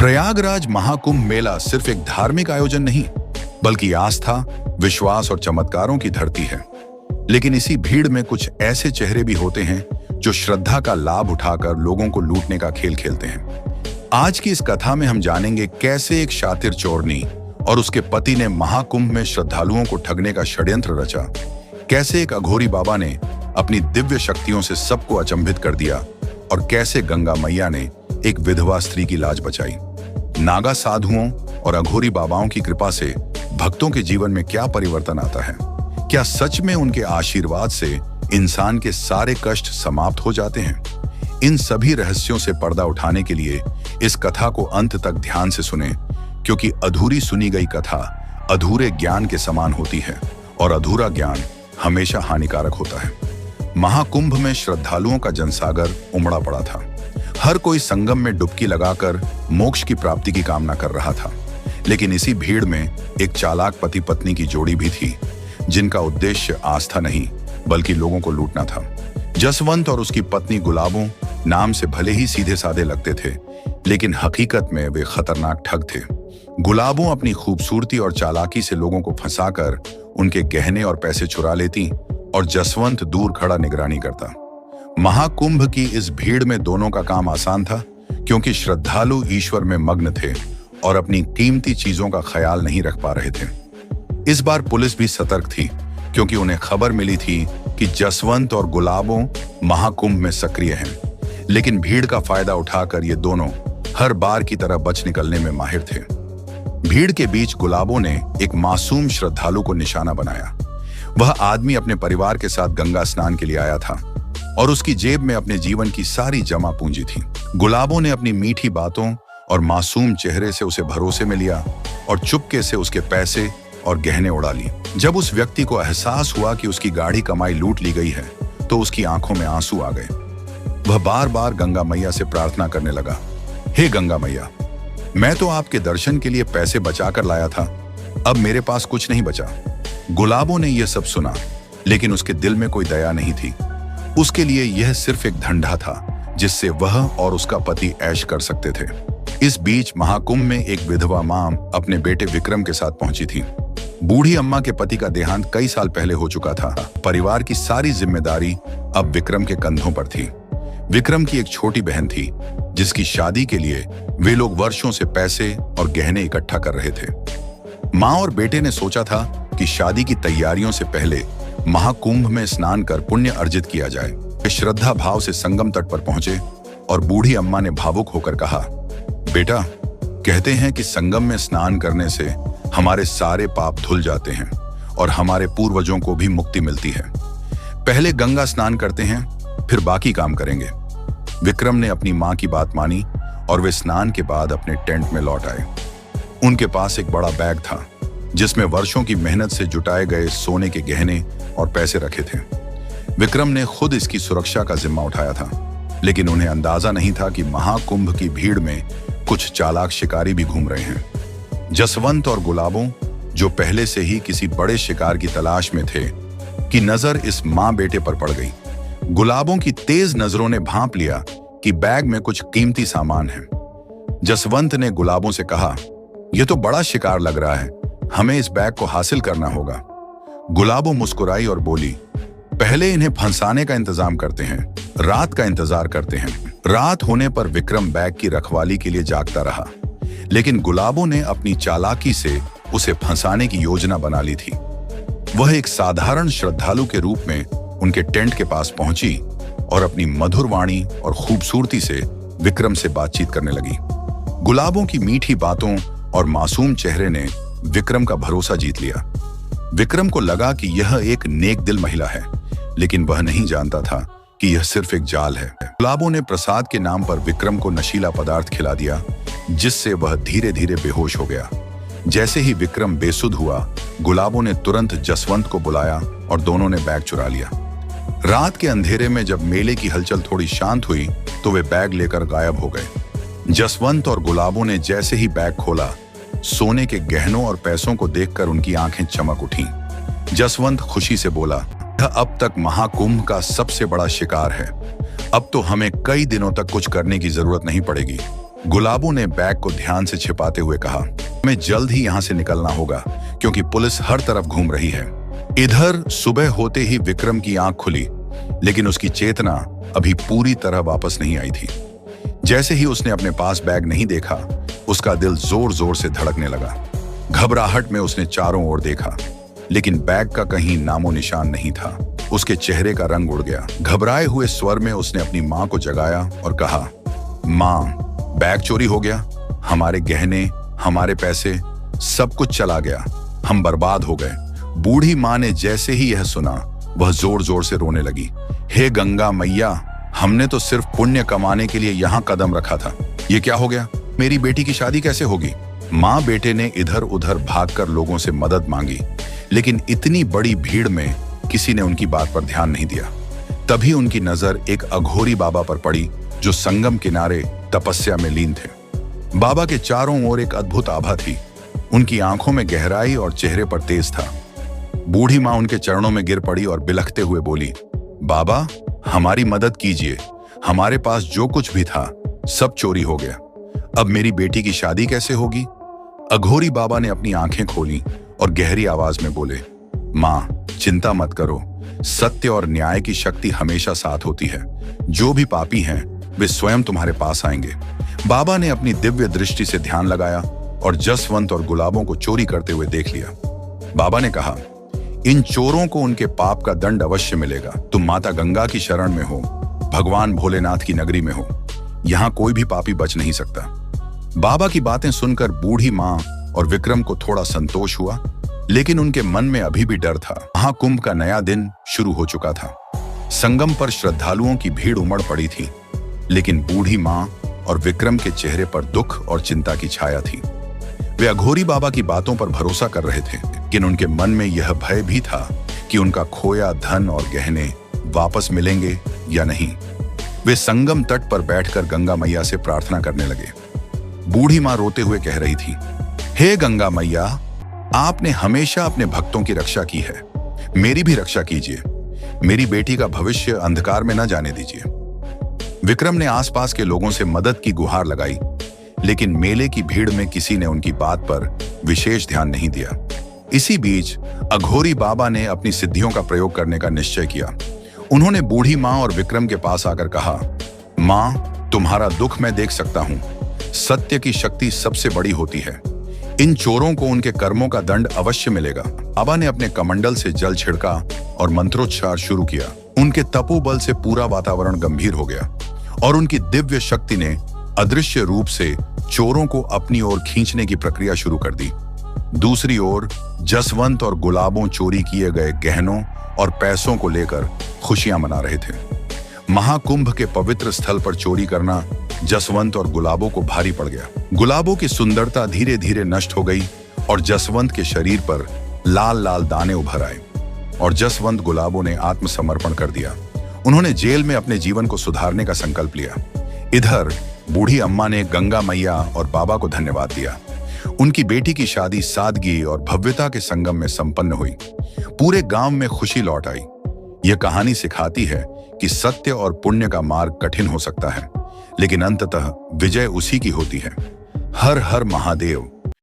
प्रयागराज महाकुंभ मेला सिर्फ एक धार्मिक आयोजन नहीं, बल्कि आस्था, विश्वास और चमत्कारों की धरती है। लेकिन इसी भीड़ में कुछ ऐसे चेहरे भी होते हैं जो श्रद्धा का लाभ उठाकर लोगों को लूटने का खेल खेलते हैं। आज की इस कथा में हम जानेंगे कैसे एक शातिर चोरनी और उसके पति ने महाकुंभ में श्रद्धालुओं को ठगने का षड्यंत्र रचा, कैसे एक अघोरी बाबा ने अपनी दिव्य शक्तियों से सबको अचंभित कर दिया और कैसे गंगा मैया ने एक विधवा स्त्री की लाज बचाई। नागा साधुओं और अघोरी बाबाओं की कृपा से भक्तों के जीवन में क्या परिवर्तन आता है? क्या सच में उनके आशीर्वाद से इंसान के सारे कष्ट समाप्त हो जाते हैं? इन सभी रहस्यों से पर्दा उठाने के लिए इस कथा को अंत तक ध्यान से सुनें, क्योंकि अधूरी सुनी गई कथा अधूरे ज्ञान के समान होती है और अधूरा ज्ञान हमेशा हानिकारक होता है। महाकुंभ में श्रद्धालुओं का जनसागर उमड़ा पड़ा था। हर कोई संगम में डुबकी लगाकर मोक्ष की प्राप्ति की कामना कर रहा था। लेकिन इसी भीड़ में एक चालाक पति पत्नी की जोड़ी भी थी, जिनका उद्देश्य आस्था नहीं बल्कि लोगों को लूटना था। जसवंत और उसकी पत्नी गुलाबों नाम से भले ही सीधे साधे लगते थे, लेकिन हकीकत में वे खतरनाक ठग थे। गुलाबों अपनी खूबसूरती और चालाकी से लोगों को फंसाकर उनके गहने और पैसे चुरा लेती और जसवंत दूर खड़ा निगरानी करता। महाकुंभ की इस भीड़ में दोनों का काम आसान था, क्योंकि श्रद्धालु ईश्वर में मग्न थे और अपनी कीमती चीजों का ख्याल नहीं रख पा रहे थे। इस बार पुलिस भी सतर्क थी, क्योंकि उन्हें खबर मिली थी कि जसवंत और गुलाबों महाकुंभ में सक्रिय हैं। लेकिन भीड़ का फायदा उठाकर ये दोनों हर बार की तरह बच निकलने में माहिर थे। भीड़ के बीच गुलाबों ने एक मासूम श्रद्धालु को निशाना बनाया। वह आदमी अपने परिवार के साथ गंगा स्नान के लिए आया था और उसकी जेब में अपने जीवन की सारी जमा पूंजी थी। गुलाबों ने अपनी मीठी बातों और मासूम चेहरे से उसे भरोसे में लिया और चुपके से उसके पैसे और गहने उड़ा ली। जब उस व्यक्ति को एहसास हुआ कि उसकी गाढ़ी कमाई लूट ली गई है, तो उसकी आंखों में आंसू आ गए। वह बार बार गंगा मैया से प्रार्थना करने लगा, हे गंगा मैया, मैं तो आपके दर्शन के लिए पैसे बचाकर लाया था, अब मेरे पास कुछ नहीं बचा। गुलाबों ने यह सब सुना, लेकिन उसके दिल में कोई दया नहीं थी। उसके लिए यह सिर्फ एक धंधा था, जिससे वह और उसका पति ऐश कर सकते थे। इस बीच महाकुंभ में एक विधवा मां अपने बेटे विक्रम के साथ पहुंची थी। बूढ़ी अम्मा के पति का देहांत कई साल पहले हो चुका था। परिवार की सारी जिम्मेदारी अब विक्रम के कंधों पर थी। विक्रम की एक छोटी बहन थी, जिसकी शादी के लिए वे लोग वर्षों से पैसे और गहने इकट्ठा कर रहे थे। मां और बेटे ने सोचा था कि शादी की तैयारियों से पहले महाकुंभ में स्नान कर पुण्य अर्जित किया जाए। वे श्रद्धा भाव से संगम तट पर पहुंचे और बूढ़ी अम्मा ने भावुक होकर कहा, बेटा, कहते हैं कि संगम में स्नान करने से हमारे सारे पाप धुल जाते हैं और हमारे पूर्वजों को भी मुक्ति मिलती है। पहले गंगा स्नान करते हैं, फिर बाकी काम करेंगे। विक्रम ने अपनी मां की बात मानी और वे स्नान के बाद अपने टेंट में लौट आए। उनके पास एक बड़ा बैग था, जिसमें वर्षों की मेहनत से जुटाए गए सोने के गहने और पैसे रखे थे। विक्रम ने खुद इसकी सुरक्षा का जिम्मा उठाया था, लेकिन उन्हें अंदाजा नहीं था कि महाकुंभ की भीड़ में कुछ चालाक शिकारी भी घूम रहे हैं। जसवंत और गुलाबों, जो पहले से ही किसी बड़े शिकार की तलाश में थे, की नजर इस मां बेटे पर पड़ गई। गुलाबों की तेज नजरों ने भांप लिया कि बैग में कुछ कीमती सामान है। जसवंत ने गुलाबों से कहा, यह तो बड़ा शिकार लग रहा है, हमें इस बैग को हासिल करना होगा। गुलाबों मुस्कुराई और बोली, पहले इन्हें फंसाने का इंतजाम करते हैं, रात का इंतजार करते हैं। रात होने पर विक्रम बैग की रखवाली के लिए जागता रहा, लेकिन गुलाबों ने अपनी चालाकी से उसे फंसाने की योजना बना ली थी। वह एक साधारण श्रद्धालु के रूप में उनके टेंट के पास पहुंची और अपनी मधुर वाणी और खूबसूरती से विक्रम से बातचीत करने लगी। गुलाबों की मीठी बातों और मासूम चेहरे ने विक्रम का भरोसा जीत लिया। विक्रम को लगा कि यह एक नेक दिल महिला है, लेकिन वह नहीं जानता था कि यह सिर्फ एक जाल है। गुलाबों ने प्रसाद के नाम पर विक्रम को नशीला पदार्थ खिला दिया, जिससे वह धीरे धीरे बेहोश हो गया। जैसे ही विक्रम बेसुध हुआ, गुलाबों ने तुरंत जसवंत को बुलाया और दोनों ने बैग चुरा लिया। रात के अंधेरे में जब मेले की हलचल थोड़ी शांत हुई, तो वे बैग लेकर गायब हो गए। जसवंत और गुलाबों ने जैसे ही बैग खोला, सोने के गहनों और पैसों को देखकर उनकी आंखें चमक उठीं। जसवंत खुशी से बोला, यह अब तक महाकुंभ का सबसे बड़ा शिकार है। अब तो हमें कई दिनों तक कुछ करने की जरूरत नहीं पड़ेगी। गुलाबों ने बैग को ध्यान से छिपाते हुए कहा, हमें जल्द ही यहां से निकलना होगा क्योंकि पुलिस हर तरफ घूम रही है। इधर सुबह होते ही विक्रम की आंख खुली, लेकिन उसकी चेतना अभी पूरी तरह वापस नहीं आई थी। जैसे ही उसने अपने पास बैग नहीं देखा, उसका दिल जोर जोर से धड़कने लगा। घबराहट में उसने चारों ओर देखा, लेकिन बैग का कहीं नामो निशान नहीं था। उसके चेहरे का रंग उड़ गया। घबराए हुए स्वर में उसने अपनी मां को जगाया और कहा, मां, बैग चोरी हो गया, हमारे गहने, हमारे पैसे, सब कुछ चला गया, हम बर्बाद हो गए। बूढ़ी मां ने जैसे ही यह सुना, वह जोर जोर से रोने लगी। हे गंगा मैया, हमने तो सिर्फ पुण्य कमाने के लिए यहाँ कदम रखा था, ये क्या हो गया? मेरी बेटी की शादी कैसे होगी? माँ बेटे ने इधर उधर भागकर लोगों से मदद मांगी, लेकिन इतनी बड़ी भीड़ में किसी ने उनकी बात पर ध्यान नहीं दिया। तभी उनकी नजर एक अघोरी बाबा पर पड़ी, जो संगम किनारे तपस्या में लीन थे। बाबा के चारों ओर एक अद्भुत आभा थी। उनकी आंखों में गहराई और चेहरे पर तेज था। बूढ़ी माँ उनके चरणों में गिर पड़ी और बिलखते हुए बोली, बाबा, हमारी मदद कीजिए, हमारे पास जो कुछ भी था सब चोरी हो गया, अब मेरी बेटी की शादी कैसे होगी? अघोरी बाबा ने अपनी आंखें खोली और गहरी आवाज में बोले, माँ, चिंता मत करो, सत्य और न्याय की शक्ति हमेशा साथ होती है। जो भी पापी हैं वे स्वयं तुम्हारे पास आएंगे। बाबा ने अपनी दिव्य दृष्टि से ध्यान लगाया और जसवंत और गुलाबों को चोरी करते हुए देख लिया। बाबा ने कहा, इन चोरों को उनके पाप का दंड अवश्य मिलेगा। तुम माता गंगा की शरण में हो, भगवान भोलेनाथ की नगरी में हो, यहाँ कोई भी पापी बच नहीं सकता। बाबा की बातें सुनकर बूढ़ी माँ और विक्रम को थोड़ा संतोष हुआ, लेकिन उनके मन में अभी भी डर था। महाकुंभ का नया दिन शुरू हो चुका था। संगम पर श्रद्धालुओं की भीड़ उमड़ पड़ी थी, लेकिन बूढ़ी माँ और विक्रम के चेहरे पर दुख और चिंता की छाया थी। वे अघोरी बाबा की बातों पर भरोसा कर रहे थे, लेकिन उनके मन में यह भय भी था कि उनका खोया धन और गहने वापस मिलेंगे या नहीं। वे संगम तट पर बैठकर गंगा मैया से प्रार्थना करने लगे। बूढ़ी माँ रोते हुए कह रही थी, हे गंगा मैया, आपने हमेशा अपने भक्तों की रक्षा की है, मेरी भी रक्षा कीजिए। मेरी बेटी का भविष्य अंधकार में न जाने दीजिए। विक्रम ने आसपास के लोगों से मदद की गुहार लगाई, लेकिन मेले की भीड़ में किसी ने उनकी बात पर विशेष ध्यान नहीं दिया। इसी बीच अघोरी बाबा ने अपनी सिद्धियों का प्रयोग करने का निश्चय किया। उन्होंने बूढ़ी माँ और विक्रम के पास आकर कहा, माँ, तुम्हारा दुख मैं देख सकता हूँ। सत्य की शक्ति सबसे बड़ी होती है। इन चोरों को उनके कर्मों का दंड अवश्य मिलेगा। बाबा ने अपने कमंडल से जल छिड़का और मंत्रोच्चार शुरू किया। उनके तपोबल से पूरा वातावरण गंभीर हो गया और उनकी दिव्य शक्ति ने अदृश्य रूप से चोरों को अपनी ओर खींचने की प्रक्रिया शुरू कर दी। दूसरी ओर जसवंत और गुलाबों चोरी किए गए गहनों और पैसों को लेकर खुशियां मना रहे थे। महाकुंभ के पवित्र स्थल पर चोरी करना जसवंत और गुलाबों को भारी पड़ गया। गुलाबों की सुंदरता धीरे धीरे नष्ट हो गई और जसवंत के शरीर पर लाल लाल दाने उभर आए और जसवंत गुलाबों ने आत्मसमर्पण कर दिया। उन्होंने जेल में अपने जीवन को सुधारने का संकल्प लिया। इधर बूढ़ी अम्मा ने गंगा मैया और बाबा को धन्यवाद दिया। उनकी बेटी की शादी सादगी और भव्यता के संगम में संपन्न हुई। पूरे गांव में खुशी लौट आई। यह कहानी सिखाती है कि सत्य और पुण्य का मार्ग कठिन हो सकता है, लेकिन अंततः विजय उसी की होती है। हर हर महादेव।